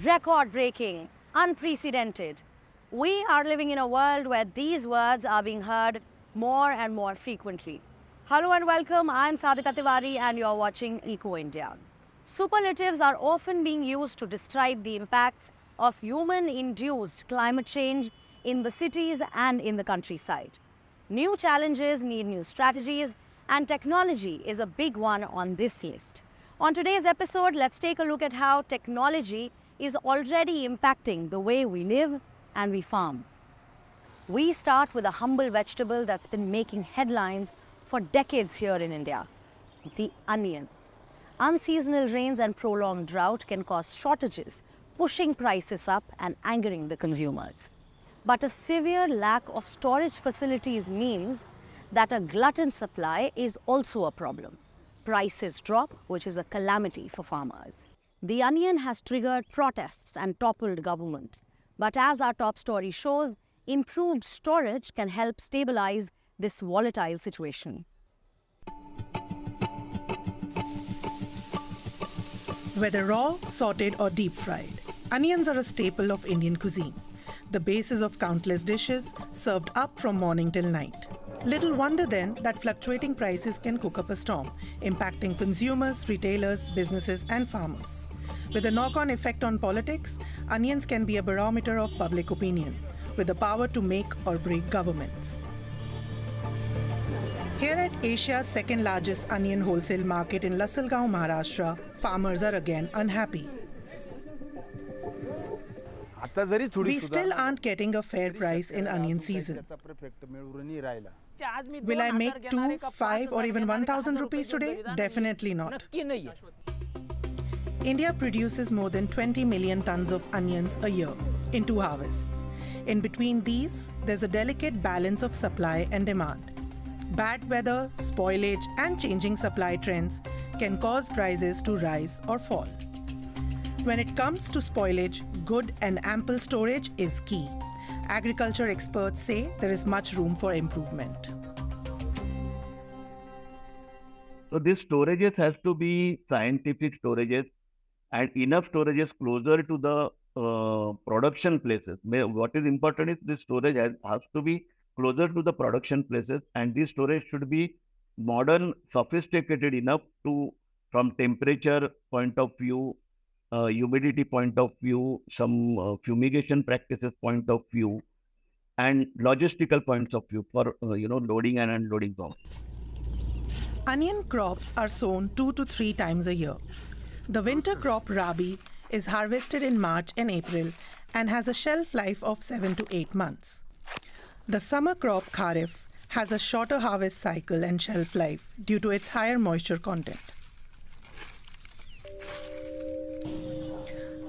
record-breaking, unprecedented. We are living in a world where these words are being heard more and more frequently. Hello and welcome, I'm Sadhika Tiwari and you're watching Eco India. Superlatives are often being used to describe the impacts of human-induced climate change in the cities and in the countryside. New challenges need new strategies, and technology is a big one on this list. On today's episode, let's take a look at how technology is already impacting the way we live and we farm. We start with a humble vegetable that's been making headlines for decades here in India, the onion. Unseasonal rains and prolonged drought can cause shortages, pushing prices up and angering the consumers. But a severe lack of storage facilities means that a glutton supply is also a problem. Prices drop, which is a calamity for farmers. The onion has triggered protests and toppled governments. But as our top story shows, improved storage can help stabilize this volatile situation. Whether raw, sautéed or deep-fried, onions are a staple of Indian cuisine. The basis of countless dishes served up from morning till night. Little wonder then that fluctuating prices can cook up a storm, impacting consumers, retailers, businesses and farmers. With a knock-on effect on politics, onions can be a barometer of public opinion, with the power to make or break governments. Here at Asia's second largest onion wholesale market in Lasalgaon, Maharashtra, farmers are again unhappy. We still aren't getting a fair price in onion season. Will I make 2, 5 or even 1,000 rupees today? Definitely not. India produces more than 20 million tons of onions a year in 2 harvests. In between these, there's a delicate balance of supply and demand. Bad weather, spoilage and changing supply trends can cause prices to rise or fall. When it comes to spoilage, good and ample storage is key. Agriculture experts say there is much room for improvement. So these storages has to be scientific storages and enough storages closer to the production places. What is important is this storage has to be closer to the production places, and this storage should be modern, sophisticated enough to, from temperature point of view, humidity point of view, some fumigation practices point of view, and logistical points of view for loading and unloading from. Onion crops are sown 2 to 3 times a year. The winter crop Rabi is harvested in March and April and has a shelf life of 7 to 8 months. The summer crop Kharif has a shorter harvest cycle and shelf life due to its higher moisture content.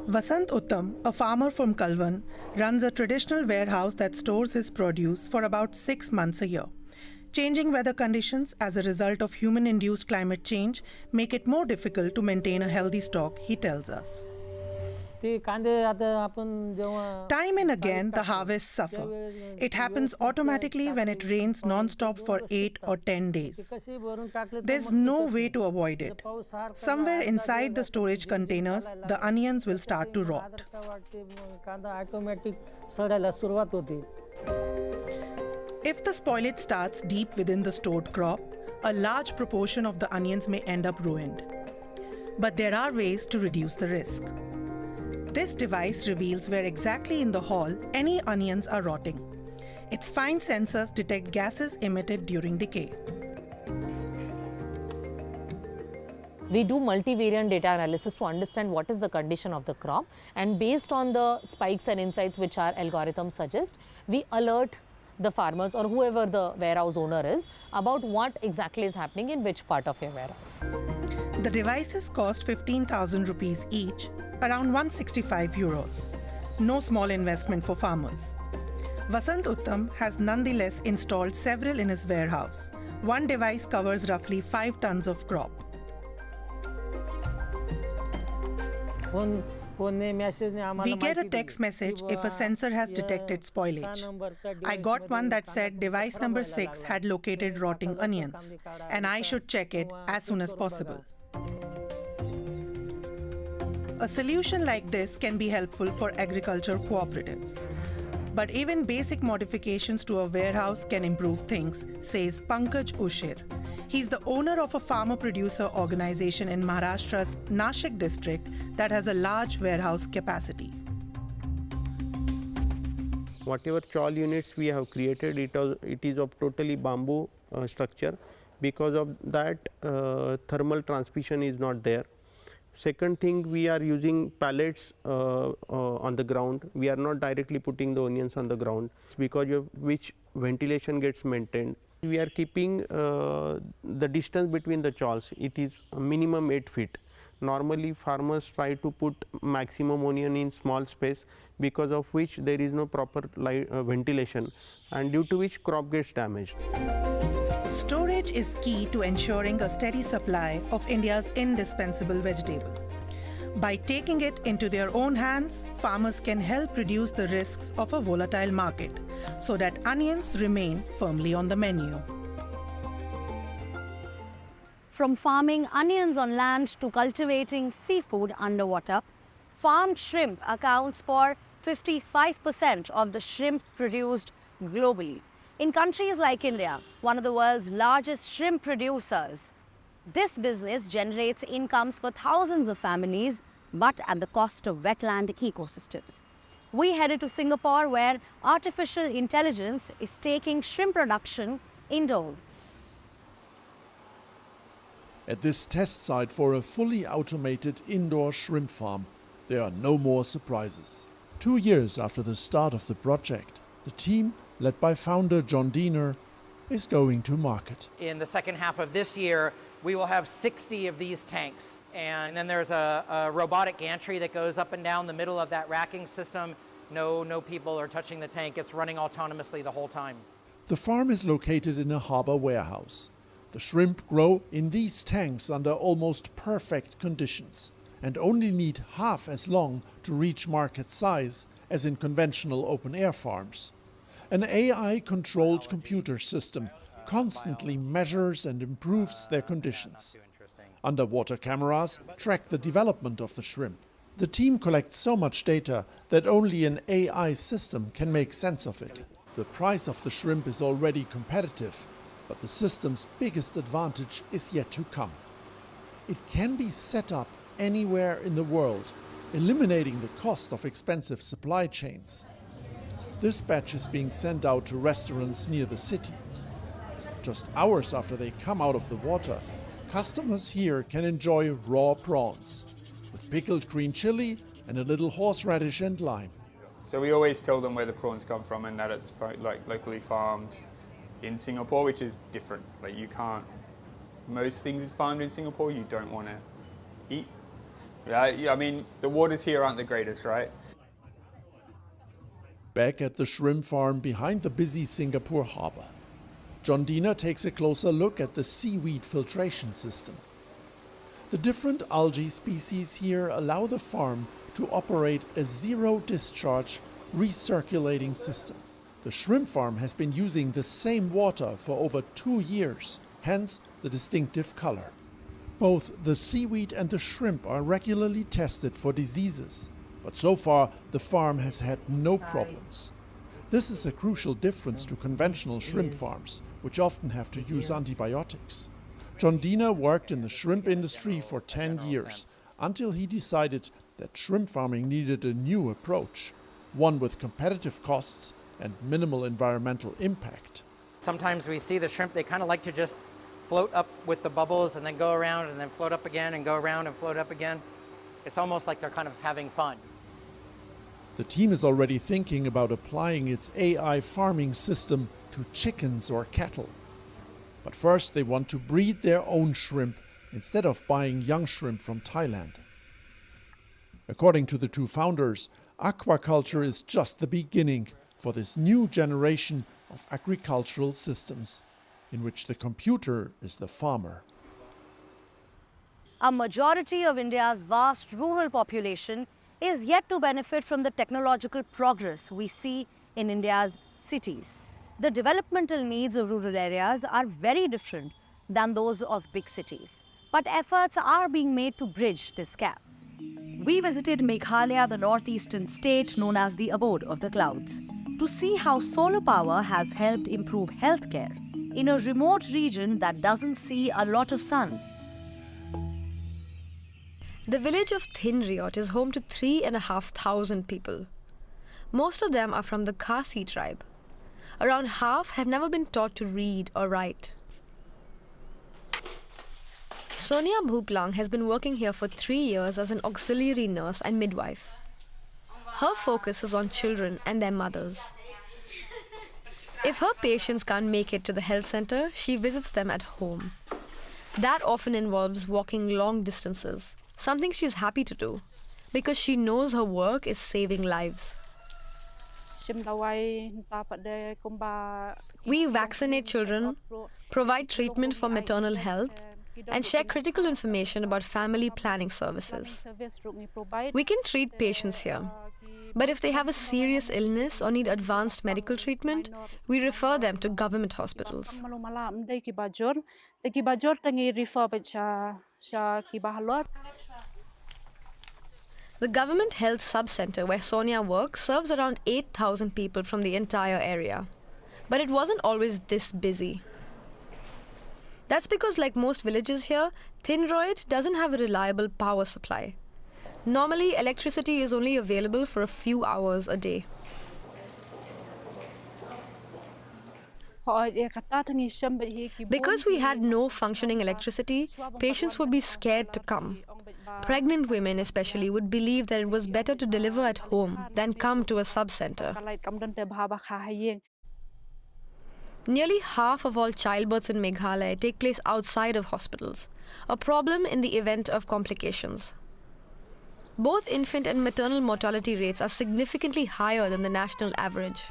Vasant Uttam, a farmer from Kalwan, runs a traditional warehouse that stores his produce for about 6 months a year. Changing weather conditions as a result of human-induced climate change make it more difficult to maintain a healthy stock, he tells us. Time and again, the harvests suffer. It happens automatically when it rains non-stop for 8 or 10 days. There's no way to avoid it. Somewhere inside the storage containers, the onions will start to rot. If the spoilage starts deep within the stored crop, a large proportion of the onions may end up ruined. But there are ways to reduce the risk. This device reveals where exactly in the hull any onions are rotting. Its fine sensors detect gases emitted during decay. We do multivariant data analysis to understand what is the condition of the crop, and based on the spikes and insights which our algorithms suggest, we alert the farmers or whoever the warehouse owner is about what exactly is happening in which part of your warehouse. The devices cost 15,000 rupees each, around 165 euros. No small investment for farmers. Vasant Uttam has nonetheless installed several in his warehouse. One device covers roughly 5 tons of crop. We get a text message if a sensor has detected spoilage. I got one that said device number 6 had located rotting onions, and I should check it as soon as possible. A solution like this can be helpful for agriculture cooperatives. But even basic modifications to a warehouse can improve things, says Pankaj Ushir. He's the owner of a farmer-producer organization in Maharashtra's Nashik district that has a large warehouse capacity. Whatever chawl units we have created, it is of totally bamboo structure. Because of that, thermal transmission is not there. Second thing, we are using pallets on the ground. We are not directly putting the onions on the ground, because of which ventilation gets maintained. We are keeping the distance between the chawls. It is a minimum 8 feet. Normally farmers try to put maximum onion in small space, because of which there is no proper ventilation, and due to which crop gets damaged. Storage is key to ensuring a steady supply of India's indispensable vegetable. By taking it into their own hands, farmers can help reduce the risks of a volatile market so that onions remain firmly on the menu. From farming onions on land to cultivating seafood underwater, farmed shrimp accounts for 55% of the shrimp produced globally. In countries like India, one of the world's largest shrimp producers, this business generates incomes for thousands of families, but at the cost of wetland ecosystems. We headed to Singapore, where artificial intelligence is taking shrimp production indoors. At this test site for a fully automated indoor shrimp farm, there are no more surprises. 2 years after the start of the project, the team, led by founder John Diener, is going to market. In the second half of this year, we will have 60 of these tanks. And then there's a robotic gantry that goes up and down the middle of that racking system. No people are touching the tank. It's running autonomously the whole time. The farm is located in a harbor warehouse. The shrimp grow in these tanks under almost perfect conditions and only need half as long to reach market size as in conventional open-air farms. An AI-controlled computer system constantly measures and improves their conditions. Underwater cameras track the development of the shrimp. The team collects so much data that only an AI system can make sense of it. The price of the shrimp is already competitive, but the system's biggest advantage is yet to come. It can be set up anywhere in the world, eliminating the cost of expensive supply chains. This batch is being sent out to restaurants near the city. Just hours after they come out of the water, customers here can enjoy raw prawns with pickled green chili and a little horseradish and lime. So we always tell them where the prawns come from and that it's like locally farmed in Singapore, which is different. Like you can't, most things farmed in Singapore you don't want to eat. Yeah, I mean, the waters here aren't the greatest, right? Back at the shrimp farm behind the busy Singapore harbour, John Diener takes a closer look at the seaweed filtration system. The different algae species here allow the farm to operate a zero-discharge recirculating system. The shrimp farm has been using the same water for over 2 years, hence the distinctive color. Both the seaweed and the shrimp are regularly tested for diseases, but so far the farm has had no problems. This is a crucial difference to conventional shrimp farms, which often have to use antibiotics. John Diener worked in the shrimp industry for 10 years, until he decided that shrimp farming needed a new approach, one with competitive costs and minimal environmental impact. Sometimes we see the shrimp, they kind of like to just float up with the bubbles and then go around and then float up again and go around and float up again. It's almost like they're kind of having fun. The team is already thinking about applying its AI farming system to chickens or cattle. But first they want to breed their own shrimp instead of buying young shrimp from Thailand. According to the two founders, aquaculture is just the beginning for this new generation of agricultural systems, in which the computer is the farmer. A majority of India's vast rural population is yet to benefit from the technological progress we see in India's cities. The developmental needs of rural areas are very different than those of big cities, but efforts are being made to bridge this gap. We visited Meghalaya, the northeastern state known as the abode of the clouds, to see how solar power has helped improve healthcare in a remote region that doesn't see a lot of sun. The village of Thinriot is home to 3,500 people. Most of them are from the Khasi tribe. Around half have never been taught to read or write. Sonia Bhuplang has been working here for 3 years as an auxiliary nurse and midwife. Her focus is on children and their mothers. If her patients can't make it to the health center, she visits them at home. That often involves walking long distances, something she's happy to do, because she knows her work is saving lives. We vaccinate children, provide treatment for maternal health, and share critical information about family planning services. We can treat patients here, but if they have a serious illness or need advanced medical treatment, we refer them to government hospitals. The government health sub-center where Sonia works serves around 8,000 people from the entire area. But it wasn't always this busy. That's because, like most villages here, Thinroyd doesn't have a reliable power supply. Normally, electricity is only available for a few hours a day. Because we had no functioning electricity, patients would be scared to come. Pregnant women especially would believe that it was better to deliver at home than come to a sub-center. Nearly half of all childbirths in Meghalaya take place outside of hospitals, a problem in the event of complications. Both infant and maternal mortality rates are significantly higher than the national average.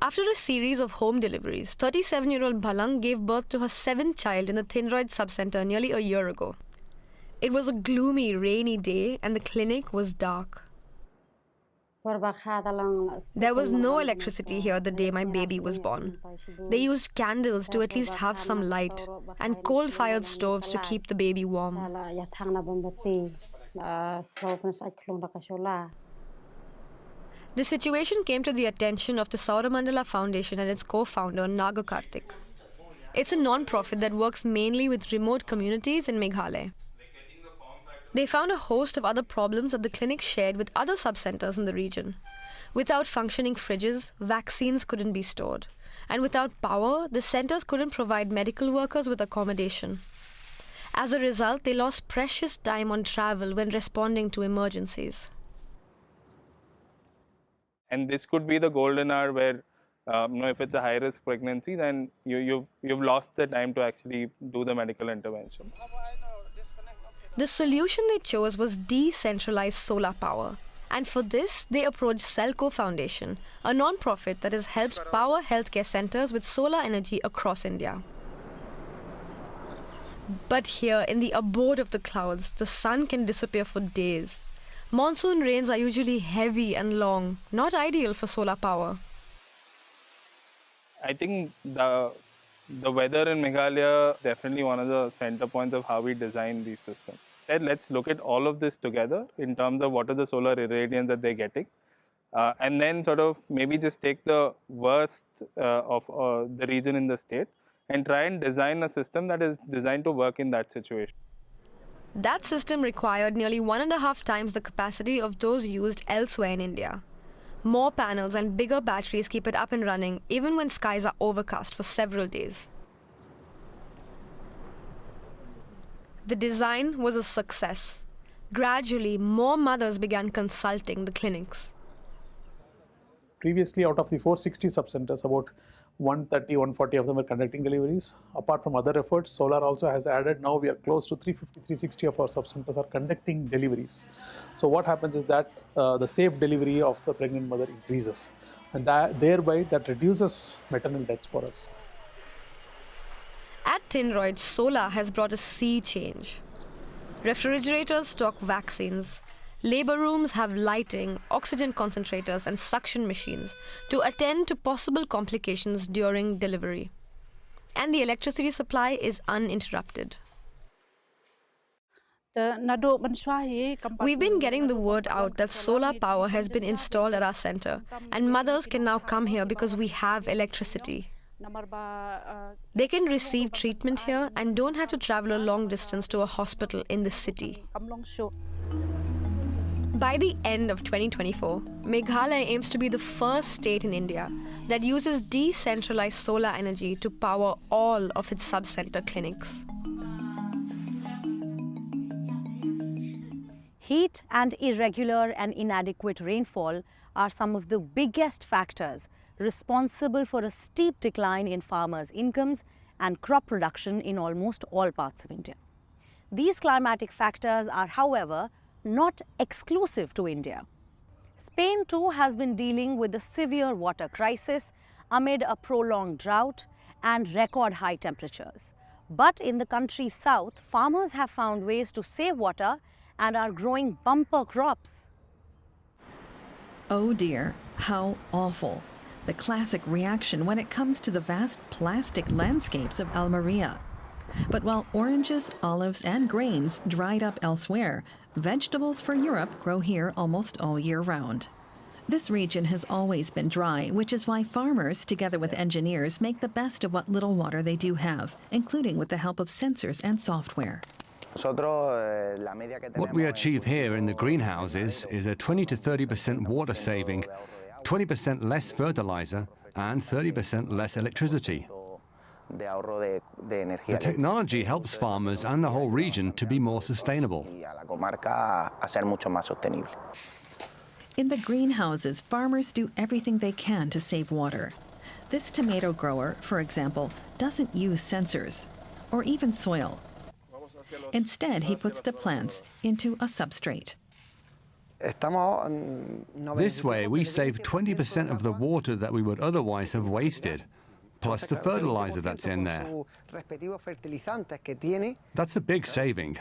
After a series of home deliveries, 37-year-old Bhalang gave birth to her 7th child in the Thinroyd sub-center nearly a year ago. It was a gloomy, rainy day and the clinic was dark. There was no electricity here the day my baby was born. They used candles to at least have some light and coal-fired stoves to keep the baby warm. The situation came to the attention of the Sauramandala Foundation and its co-founder Naga Karthik. It's a non-profit that works mainly with remote communities in Meghalaya. They found a host of other problems that the clinic shared with other sub-centers in the region. Without functioning fridges, vaccines couldn't be stored. And without power, the centers couldn't provide medical workers with accommodation. As a result, they lost precious time on travel when responding to emergencies. And this could be the golden hour where, if it's a high-risk pregnancy, then you've lost the time to actually do the medical intervention. The solution they chose was decentralized solar power. And for this, they approached Selco Foundation, a non-profit that has helped power healthcare centers with solar energy across India. But here, in the abode of the clouds, the sun can disappear for days. Monsoon rains are usually heavy and long, not ideal for solar power. I think the weather in Meghalaya is definitely one of the center points of how we design these systems. And let's look at all of this together in terms of what is the solar irradiance that they're getting. And then sort of maybe just take the worst of the region in the state and try and design a system that is designed to work in that situation. That system required nearly 1.5 times the capacity of those used elsewhere in India. More panels and bigger batteries keep it up and running even when skies are overcast for several days. The design was a success. Gradually, more mothers began consulting the clinics. Previously, out of the 460 sub-centers, about 130, 140 of them were conducting deliveries. Apart from other efforts, Solar also has added, now we are close to 350, 360 of our sub-centers are conducting deliveries. So what happens is that the safe delivery of the pregnant mother increases. And thereby, that reduces maternal deaths for us. At Thinroyd, solar has brought a sea change. Refrigerators stock vaccines. Labor rooms have lighting, oxygen concentrators and suction machines to attend to possible complications during delivery. And the electricity supply is uninterrupted. We've been getting the word out that solar power has been installed at our center, and mothers can now come here because we have electricity. They can receive treatment here and don't have to travel a long distance to a hospital in the city. By the end of 2024, Meghalaya aims to be the first state in India that uses decentralized solar energy to power all of its sub-center clinics. Heat and irregular and inadequate rainfall are some of the biggest factors responsible for a steep decline in farmers' incomes and crop production in almost all parts of India. These climatic factors are, however, not exclusive to India. Spain too has been dealing with a severe water crisis amid a prolonged drought and record high temperatures. But in the country's south, farmers have found ways to save water and are growing bumper crops. Oh dear, how awful. The classic reaction when it comes to the vast plastic landscapes of Almeria. But while oranges, olives, and grains dried up elsewhere, vegetables for Europe grow here almost all year round. This region has always been dry, which is why farmers, together with engineers, make the best of what little water they do have, including with the help of sensors and software. What we achieve here in the greenhouses is a 20 to 30% water saving, 20% less fertilizer, and 30% less electricity. The technology helps farmers and the whole region to be more sustainable. In the greenhouses, farmers do everything they can to save water. This tomato grower, for example, doesn't use sensors or even soil. Instead, he puts the plants into a substrate. This way, we save 20% of the water that we would otherwise have wasted, plus the fertilizer that's in there. That's a big saving.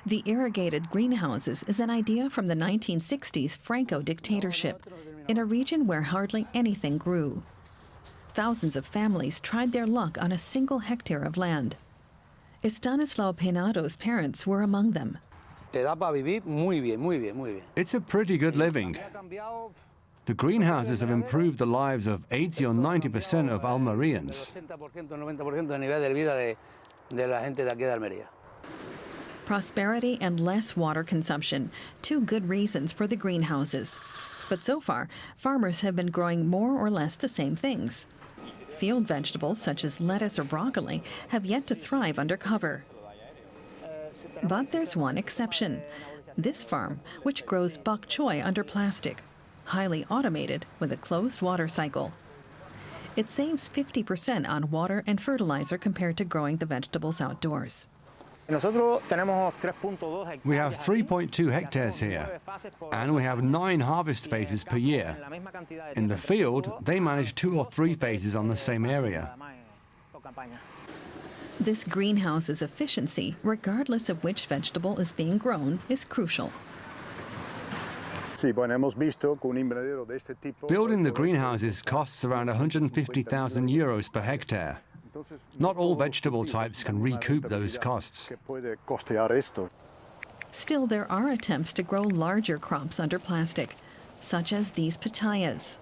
The irrigated greenhouses is an idea from the 1960s Franco dictatorship in a region where hardly anything grew. Thousands of families tried their luck on a single hectare of land. Estanislao Penado's parents were among them. It's a pretty good living. The greenhouses have improved the lives of 80 or 90% of Almerians. Prosperity and less water consumption, two good reasons for the greenhouses. But so far, farmers have been growing more or less the same things. Field vegetables such as lettuce or broccoli have yet to thrive under cover. But there's one exception. This farm, which grows bok choy under plastic, highly automated with a closed water cycle. It saves 50% on water and fertilizer compared to growing the vegetables outdoors. We have 3.2 hectares here, and we have 9 harvest phases per year. In the field, they manage 2 or 3 phases on the same area. This greenhouse's efficiency, regardless of which vegetable is being grown, is crucial. Building the greenhouses costs around 150,000 euros per hectare. Not all vegetable types can recoup those costs. Still, there are attempts to grow larger crops under plastic, such as these pitayas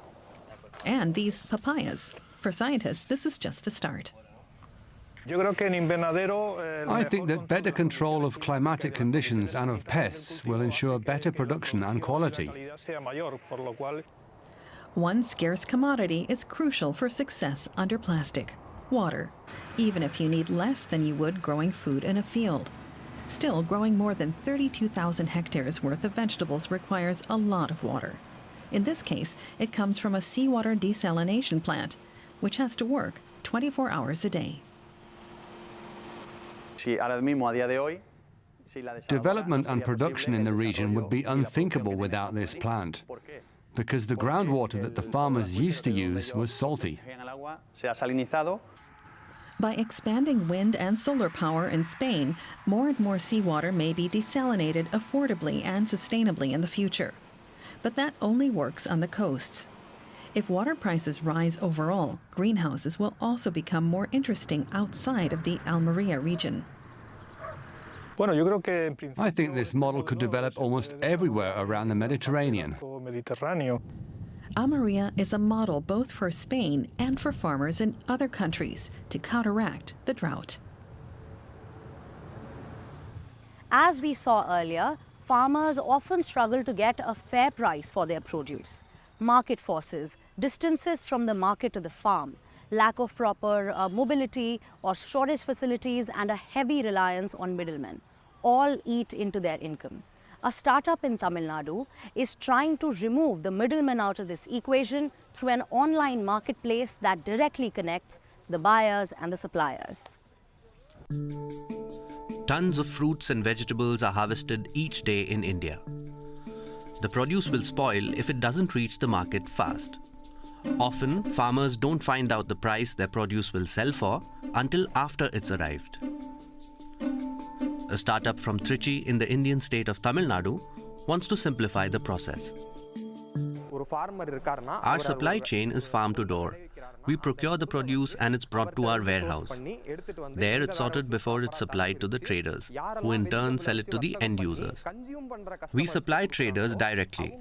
and these papayas. For scientists, this is just the start. I think that better control of climatic conditions and of pests will ensure better production and quality. One scarce commodity is crucial for success under plastic: water, even if you need less than you would growing food in a field. Still, growing more than 32,000 hectares worth of vegetables requires a lot of water. In this case, it comes from a seawater desalination plant, which has to work 24 hours a day. Development and production in the region would be unthinkable without this plant, because the groundwater that the farmers used to use was salty. By expanding wind and solar power in Spain, more and more seawater may be desalinated affordably and sustainably in the future. But that only works on the coasts. If water prices rise overall, greenhouses will also become more interesting outside of the Almería region. I think this model could develop almost everywhere around the Mediterranean. Almería is a model both for Spain and for farmers in other countries to counteract the drought. As we saw earlier, farmers often struggle to get a fair price for their produce. Market forces, distances from the market to the farm, lack of proper mobility or storage facilities, and a heavy reliance on middlemen all eat into their income. A startup in Tamil Nadu is trying to remove the middlemen out of this equation through an online marketplace that directly connects the buyers and the suppliers. Tons of fruits and vegetables are harvested each day in India. The produce will spoil if it doesn't reach the market fast. Often, farmers don't find out the price their produce will sell for until after it's arrived. A startup from Trichy in the Indian state of Tamil Nadu wants to simplify the process. Our supply chain is farm to door. We procure the produce and it's brought to our warehouse. There it's sorted before it's supplied to the traders, who in turn sell it to the end users. We supply traders directly,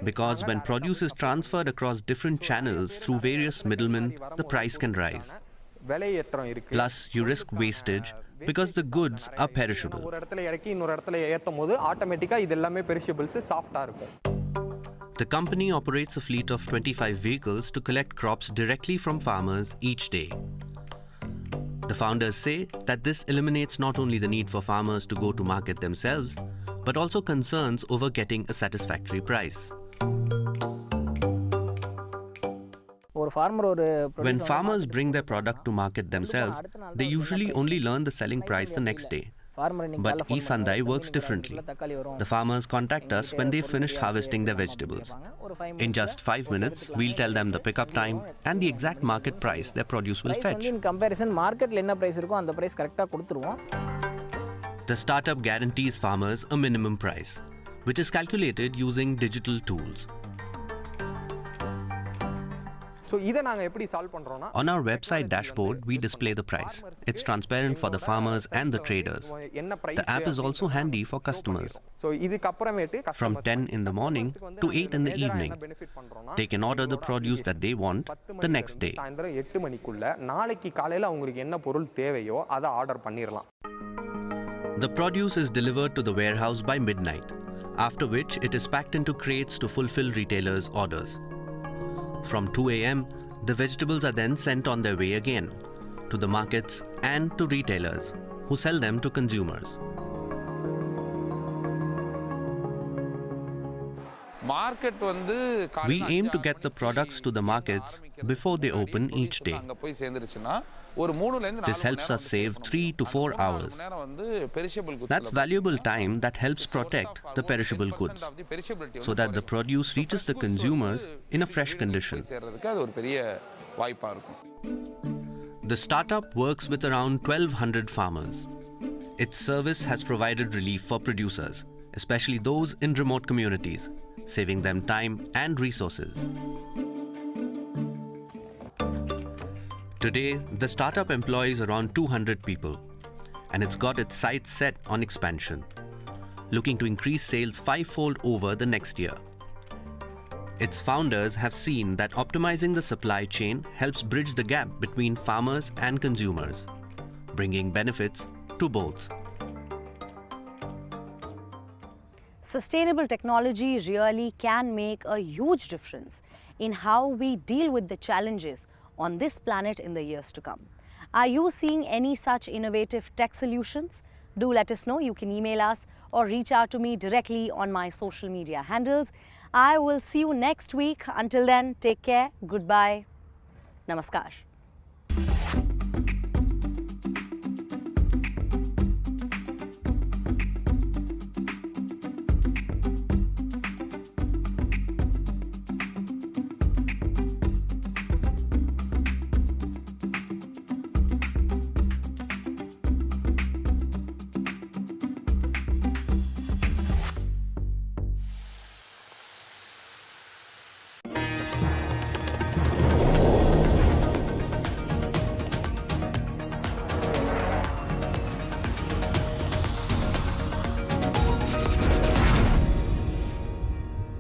because when produce is transferred across different channels through various middlemen, the price can rise. Plus, you risk wastage because the goods are perishable. The company operates a fleet of 25 vehicles to collect crops directly from farmers each day. The founders say that this eliminates not only the need for farmers to go to market themselves, but also concerns over getting a satisfactory price. When farmers bring their product to market themselves, they usually only learn the selling price the next day. But eSandai works differently. The farmers contact us when they've finished harvesting their vegetables. In just 5 minutes, we'll tell them the pickup time and the exact market price their produce will fetch. The startup guarantees farmers a minimum price, which is calculated using digital tools. On our website dashboard, we display the price. It's transparent for the farmers and the traders. The app is also handy for customers. From 10 in the morning to 8 in the evening, they can order the produce that they want the next day. The produce is delivered to the warehouse by midnight, after which it is packed into crates to fulfill retailers' orders. From 2 a.m., the vegetables are then sent on their way again to the markets and to retailers who sell them to consumers. We aim to get the products to the markets before they open each day. This helps us save 3 to 4 hours. That's valuable time that helps protect the perishable goods, so that the produce reaches the consumers in a fresh condition. The startup works with around 1,200 farmers. Its service has provided relief for producers, especially those in remote communities, saving them time and resources. Today, the startup employs around 200 people, and it's got its sights set on expansion, looking to increase sales 5-fold over the next year. Its founders have seen that optimizing the supply chain helps bridge the gap between farmers and consumers, bringing benefits to both. Sustainable technology really can make a huge difference in how we deal with the challenges on this planet in the years to come. Are you seeing any such innovative tech solutions? Do let us know. You can email us or reach out to me directly on my social media handles. I will see you next week. Until then, take care. Goodbye. Namaskar.